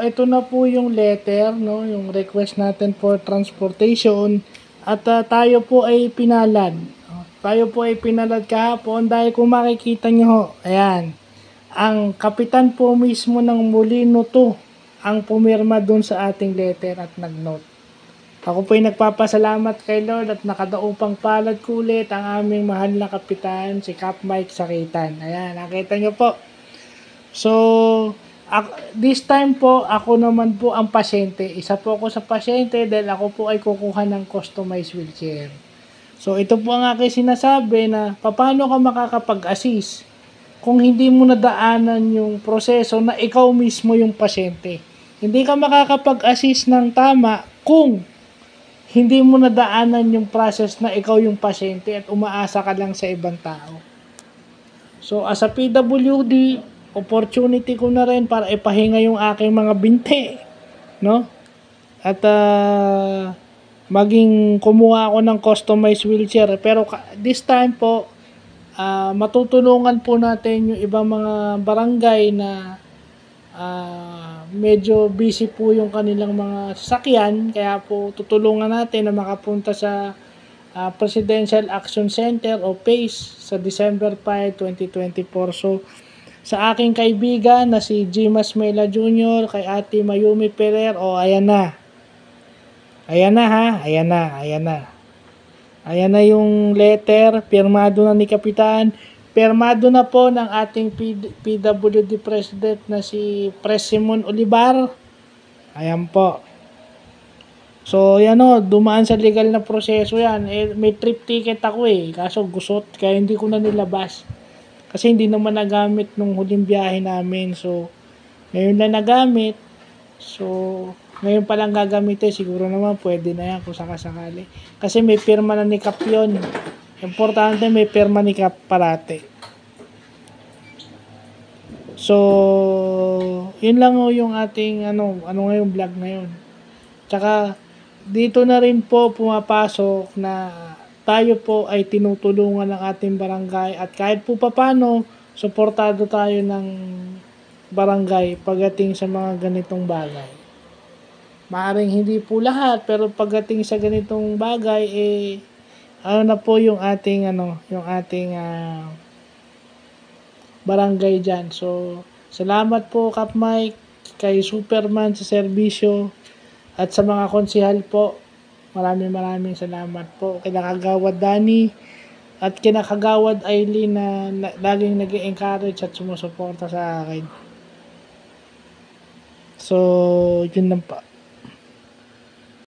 ito na po yung letter, no, yung request natin for transportation at tayo po ay pinalad. Tayo po ay pinalad kahapon dahil kung makikita nyo ho, ayan, ang kapitan po mismo ng Molino 2 ang pumirma dun sa ating letter at nag-note. Ako po ay nagpapasalamat kay Lord at nakadaupang palad ko ulit ang aming mahal na kapitan, si Cap Mike Sakitan. Ayan, nakita nyo po. So, this time po, ako naman po ang pasyente. Isa po ako sa pasyente dahil ako po ay kukuha ng customized wheelchair. So, ito po ang aking sinasabi na paano ka makakapag-assist kung hindi mo nadaanan yung proseso na ikaw mismo yung pasyente. Hindi ka makakapag-assist ng tama kung hindi mo nadaanan yung process na ikaw yung pasyente at umaasa ka lang sa ibang tao. So, as a PWD, opportunity ko na rin para ipahinga yung aking mga binti, no? At maging kumuha ako ng customized wheelchair. Pero this time po, matutulungan po natin yung ibang mga barangay na medyo busy po yung kanilang mga sasakyan. Kaya po tutulungan natin na makapunta sa Presidential Action Center o PACE sa December 5, 2024. So, sa aking kaibigan na si Jimas Mela Jr., kay Ate Mayumi Ferrer, ayan na. Ayan na ha, ayan na, ayan na. Ayan na yung letter, pirmado na ni Kapitan. Pirmado na po ng ating PWD President na si Simon Olivar. Ayan po. So, yan dumaan sa legal na proseso yan. May trip ticket ako kaso gusot, kaya hindi ko na nilabas. Kasi hindi naman nagamit nung huling biyahe namin. So, ngayon na nagamit. So, ngayon pa lang gagamitin. Siguro naman pwede na yan kung sakasakali. Kasi may pirma na ni Cap yun. Importante may pirma ni Cap parate. So, yun lang yung ating ngayong vlog ngayon. Tsaka, dito na rin po pumapasok na tayo po ay tinutulungan ng ating barangay at kahit po papano, suportado tayo ng barangay pagdating sa mga ganitong bagay. Maaring hindi po lahat, pero pagdating sa ganitong bagay, na po yung ating, barangay dyan. So, salamat po Cap Mike, kay Superman sa serbisyo, at sa mga konsihal po. Maraming salamat po. Kina Kagawad Danny at kina Kagawad Aileen na laging nag-encourage at sumusuporta sa akin. So, yun lang pa.